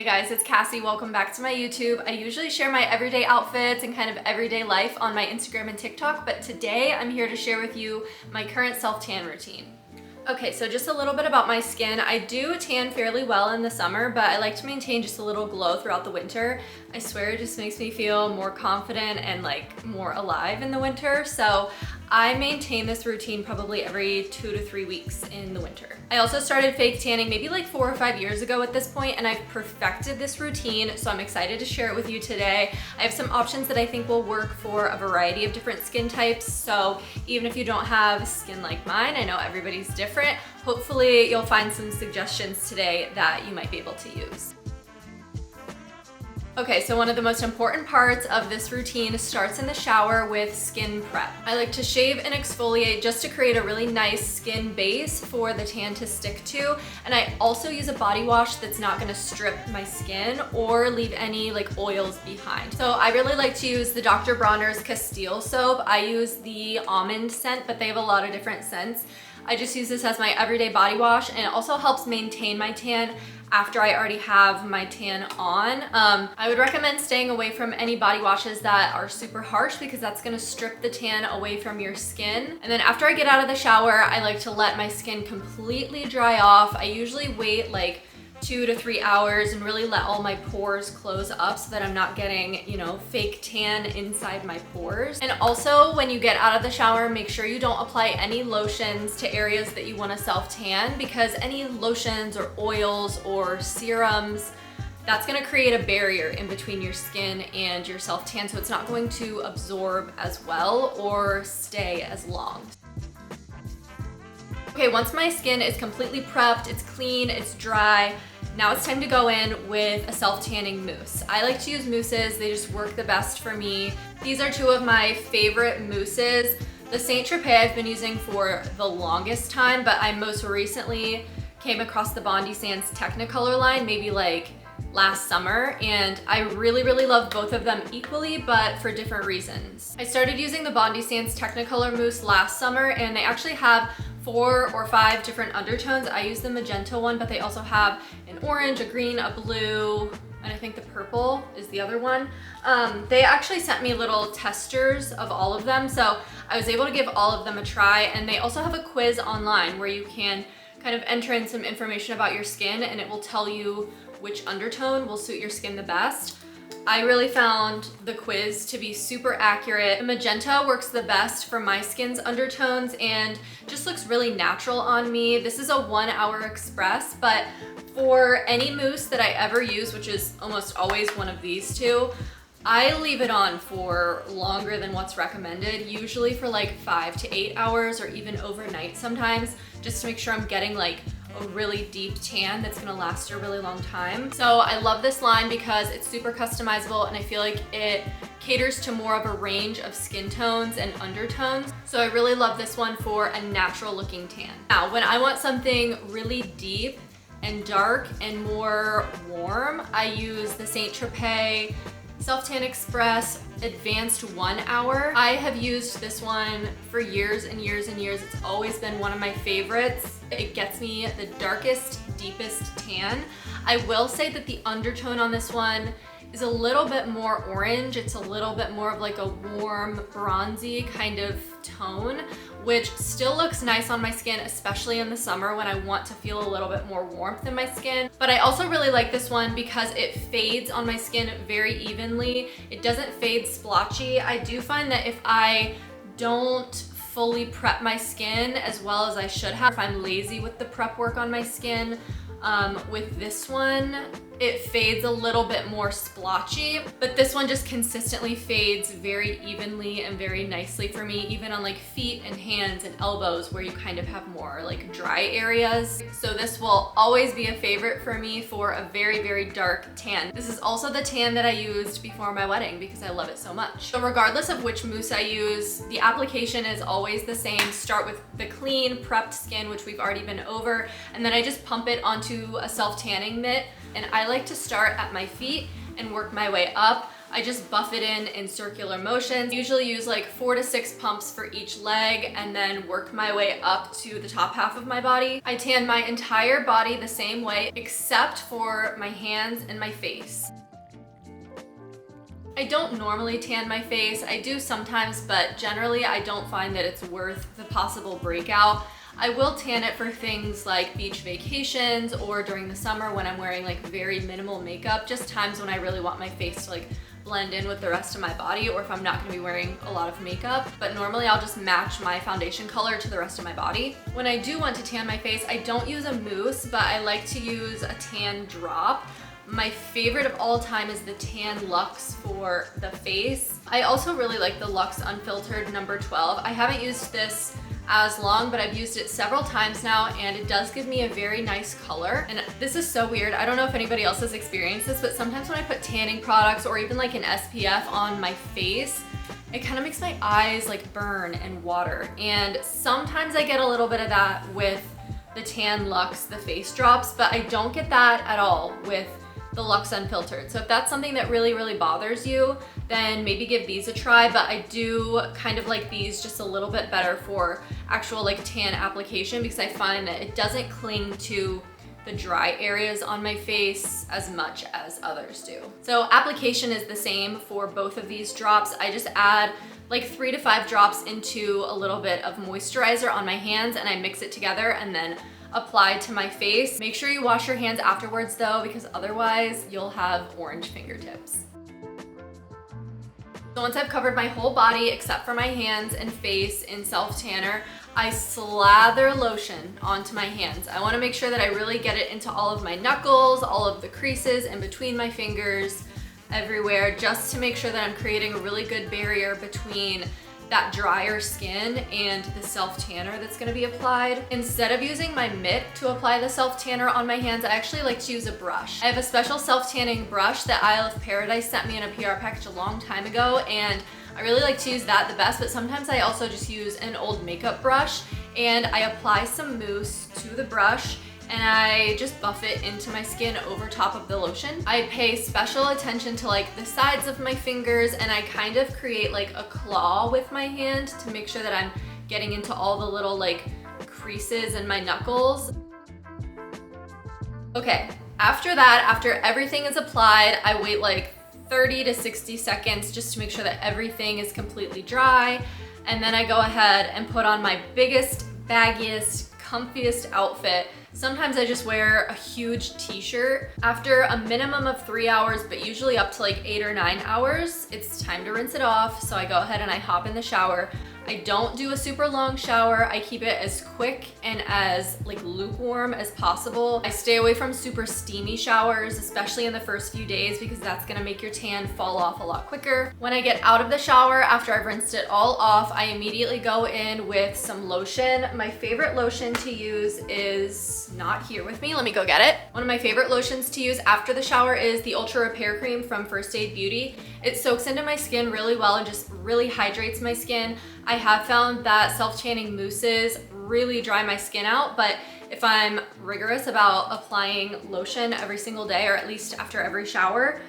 Hey guys, it's Cassie. Welcome back to my YouTube. I usually share my everyday outfits and kind of everyday life on my Instagram and TikTok, but today I'm here to share with you my current self-tan routine. Okay, so just a little bit about my skin. I do tan fairly well in the summer, but I like to maintain just a little glow throughout the winter. I swear it just makes me feel more confident and like more alive in the winter. So I maintain this routine probably every 2 to 3 weeks in the winter. I also started fake tanning maybe like 4 or 5 years ago at this point, and I've perfected this routine, so I'm excited to share it with you today. I have some options that I think will work for a variety of different skin types, so even if you don't have skin like mine, I know everybody's different, hopefully you'll find some suggestions today that you might be able to use. Okay, so one of the most important parts of this routine starts in the shower with skin prep. I like to shave and exfoliate just to create a really nice skin base for the tan to stick to. And I also use a body wash that's not gonna strip my skin or leave any like oils behind. So I really like to use the Dr. Bronner's Castile soap. I use the almond scent, but they have a lot of different scents. I just use this as my everyday body wash, and it also helps maintain my tan after I already have my tan on. I would recommend staying away from any body washes that are super harsh because that's gonna strip the tan away from your skin. And then after I get out of the shower, I like to let my skin completely dry off. I usually wait like 2 to 3 hours and really let all my pores close up so that I'm not getting, you know, fake tan inside my pores. And also when you get out of the shower, make sure you don't apply any lotions to areas that you want to self-tan, because any lotions or oils or serums, that's gonna create a barrier in between your skin and your self-tan, so it's not going to absorb as well or stay as long. Okay, once my skin is completely prepped, it's clean, it's dry, now it's time to go in with a self-tanning mousse. I like to use mousses, they just work the best for me. These are two of my favorite mousses. The Saint Tropez I've been using for the longest time, but I most recently came across the Bondi Sands Technicolor line, maybe like last summer, and I really love both of them equally, but for different reasons. I started using the Bondi Sands Technicolor mousse last summer, and they actually have 4 or 5 different undertones. I use the magenta one, but they also have an orange, a green, a blue, and I think the purple is the other one. They actually sent me little testers of all of them, so I was able to give all of them a try, and they also have a quiz online where you can kind of enter in some information about your skin, and it will tell you which undertone will suit your skin the best. I really found the quiz to be super accurate. The magenta works the best for my skin's undertones and just looks really natural on me. This is a 1-hour express, but for any mousse that I ever use, which is almost always one of these two, I leave it on for longer than what's recommended, usually for like 5 to 8 hours or even overnight sometimes, just to make sure I'm getting like a really deep tan that's gonna last a really long time. So I love this line because it's super customizable, and I feel like it caters to more of a range of skin tones and undertones. So I really love this one for a natural looking tan. Now, when I want something really deep and dark and more warm, I use the Saint Tropez SelfTan Express Advanced 1 Hour. I have used this one for years and years and years. It's always been one of my favorites. It gets me the darkest, deepest tan. I will say that the undertone on this one is a little bit more orange. It's a little bit more of like a warm, bronzy kind of tone, which still looks nice on my skin, especially in the summer when I want to feel a little bit more warmth in my skin. But I also really like this one because it fades on my skin very evenly. It doesn't fade splotchy. I do find that if I don't fully prep my skin as well as I should have, if I'm lazy with the prep work on my skin, with this one, it fades a little bit more splotchy, but this one just consistently fades very evenly and very nicely for me, even on like feet and hands and elbows where you kind of have more like dry areas. So this will always be a favorite for me for a very dark tan. This is also the tan that I used before my wedding because I love it so much. So regardless of which mousse I use, the application is always the same. Start with the clean, prepped skin, which we've already been over, and then I just pump it onto a self-tanning mitt. And I like to start at my feet and work my way up. I just buff it in circular motions. Usually use like 4 to 6 pumps for each leg and then work my way up to the top half of my body. I tan my entire body the same way except for my hands and my face. I don't normally tan my face. I do sometimes, but generally I don't find that it's worth the possible breakout. I will tan it for things like beach vacations or during the summer when I'm wearing like very minimal makeup, just times when I really want my face to like blend in with the rest of my body, or if I'm not gonna be wearing a lot of makeup. But normally I'll just match my foundation color to the rest of my body. When I do want to tan my face, I don't use a mousse, but I like to use a tan drop. My favorite of all time is the Tan Luxe for the face. I also really like the Luxe Unfiltered number 12. I haven't used this as long, but I've used it several times now, and it does give me a very nice color. And this is so weird. I don't know if anybody else has experienced this, but sometimes when I put tanning products or even like an SPF on my face, it kind of makes my eyes like burn and water. And sometimes I get a little bit of that with the Tan Luxe, the face drops, but I don't get that at all with the Luxe Unfiltered. So if that's something that really, really bothers you, then maybe give these a try. But I do kind of like these just a little bit better for actual like tan application, because I find that it doesn't cling to the dry areas on my face as much as others do. So application is the same for both of these drops. I just add like 3 to 5 drops into a little bit of moisturizer on my hands, and I mix it together and then apply to my face. Make sure you wash your hands afterwards though, because otherwise you'll have orange fingertips. So once I've covered my whole body except for my hands and face in SelfTanner, I slather lotion onto my hands. I want to make sure that I really get it into all of my knuckles, all of the creases in between my fingers, everywhere, just to make sure that I'm creating a really good barrier between that drier skin and the self-tanner that's gonna be applied. Instead of using my mitt to apply the self-tanner on my hands, I actually like to use a brush. I have a special self-tanning brush that Isle of Paradise sent me in a PR package a long time ago, and I really like to use that the best, but sometimes I also just use an old makeup brush, and I apply some mousse to the brush and I just buff it into my skin over top of the lotion. I pay special attention to like the sides of my fingers, and I kind of create like a claw with my hand to make sure that I'm getting into all the little like creases in my knuckles. Okay, after that, after everything is applied, I wait like 30 to 60 seconds just to make sure that everything is completely dry. And then I go ahead and put on my biggest, baggiest, comfiest outfit. Sometimes I just wear a huge t-shirt. After a minimum of 3 hours, but usually up to like 8 or 9 hours, it's time to rinse it off. So I go ahead and I hop in the shower. I don't do a super long shower. I keep it as quick and as like lukewarm as possible. I stay away from super steamy showers, especially in the first few days, because that's gonna make your tan fall off a lot quicker. When I get out of the shower, after I've rinsed it all off, I immediately go in with some lotion. My favorite lotion to use is not here with me. Let me go get it. One of my favorite lotions to use after the shower is the Ultra Repair Cream from First Aid Beauty. It soaks into my skin really well and just really hydrates my skin. I have found that self-tanning mousses really dry my skin out, but if I'm rigorous about applying lotion every single day, or at least after every shower,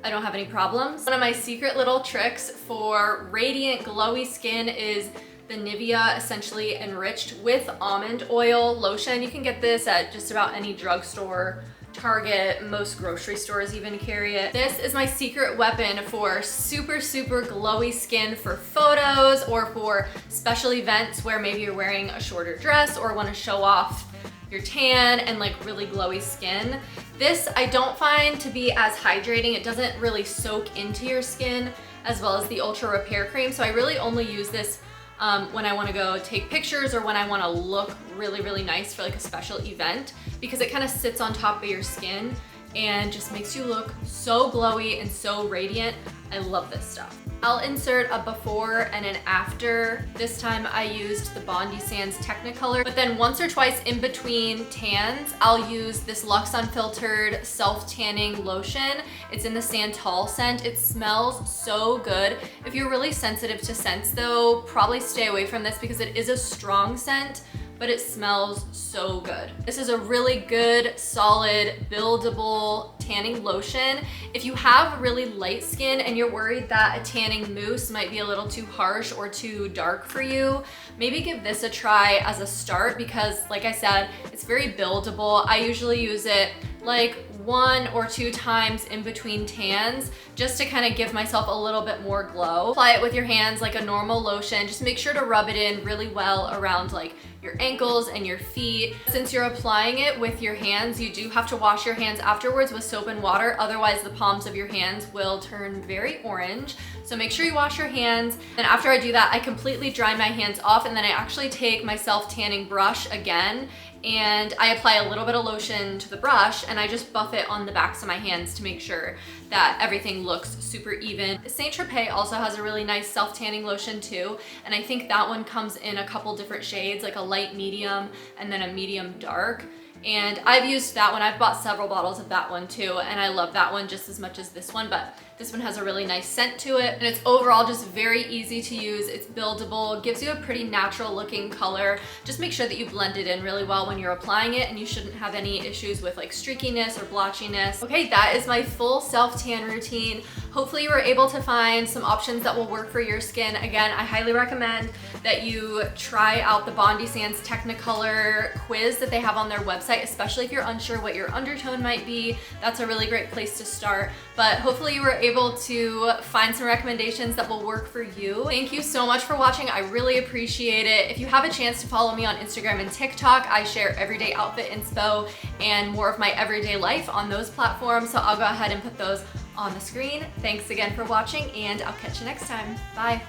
I don't have any problems. One of my secret little tricks for radiant, glowy skin is the Nivea Essentially Enriched with Almond Oil lotion. You can get this at just about any drugstore, Target, most grocery stores even carry it. This is my secret weapon for super, super glowy skin for photos or for special events where maybe you're wearing a shorter dress or want to show off your tan and like really glowy skin. This I don't find to be as hydrating. It doesn't really soak into your skin as well as the Ultra Repair Cream. So I really only use this when I want to go take pictures or when I want to look really, really nice for like a special event, because it kind of sits on top of your skin and just makes you look so glowy and so radiant. I love this stuff. I'll insert a before and an after. This time I used the Bondi Sands Technicolor, but then once or twice in between tans, I'll use this Luxe Unfiltered Self-Tanning Lotion. It's in the Santal scent. It smells so good. If you're really sensitive to scents though, probably stay away from this because it is a strong scent, but but it smells so good. This is a really good, solid, buildable tanning lotion. If you have really light skin and you're worried that a tanning mousse might be a little too harsh or too dark for you, maybe give this a try as a start because, like I said, it's very buildable. I usually use it like 1 or 2 times in between tans just to kind of give myself a little bit more glow. Apply it with your hands like a normal lotion. Just make sure to rub it in really well around like your ankles and your feet. Since you're applying it with your hands, you do have to wash your hands afterwards with soap and water, otherwise the palms of your hands will turn very orange. So make sure you wash your hands. And after I do that, I completely dry my hands off, and then I actually take my self-tanning brush again and I apply a little bit of lotion to the brush and I just buff it on the backs of my hands to make sure that everything looks super even. Saint Tropez also has a really nice self-tanning lotion too, and I think that one comes in a couple different shades, like a light medium and then a medium dark. And I've used that one. I've bought several bottles of that one too, and I love that one just as much as this one, but this one has a really nice scent to it, and it's overall just very easy to use. It's buildable, gives you a pretty natural looking color. Just make sure that you blend it in really well when you're applying it, and you shouldn't have any issues with like streakiness or blotchiness. Okay, that is my full self-tan routine. Hopefully you were able to find some options that will work for your skin. Again, I highly recommend that you try out the Bondi Sands Technicolor quiz that they have on their website, especially if you're unsure what your undertone might be. That's a really great place to start. But hopefully you were able to find some recommendations that will work for you. Thank you so much for watching. I really appreciate it. If you have a chance to follow me on Instagram and TikTok, I share everyday outfit inspo and more of my everyday life on those platforms. So I'll go ahead and put those on the screen. Thanks again for watching, and I'll catch you next time. Bye.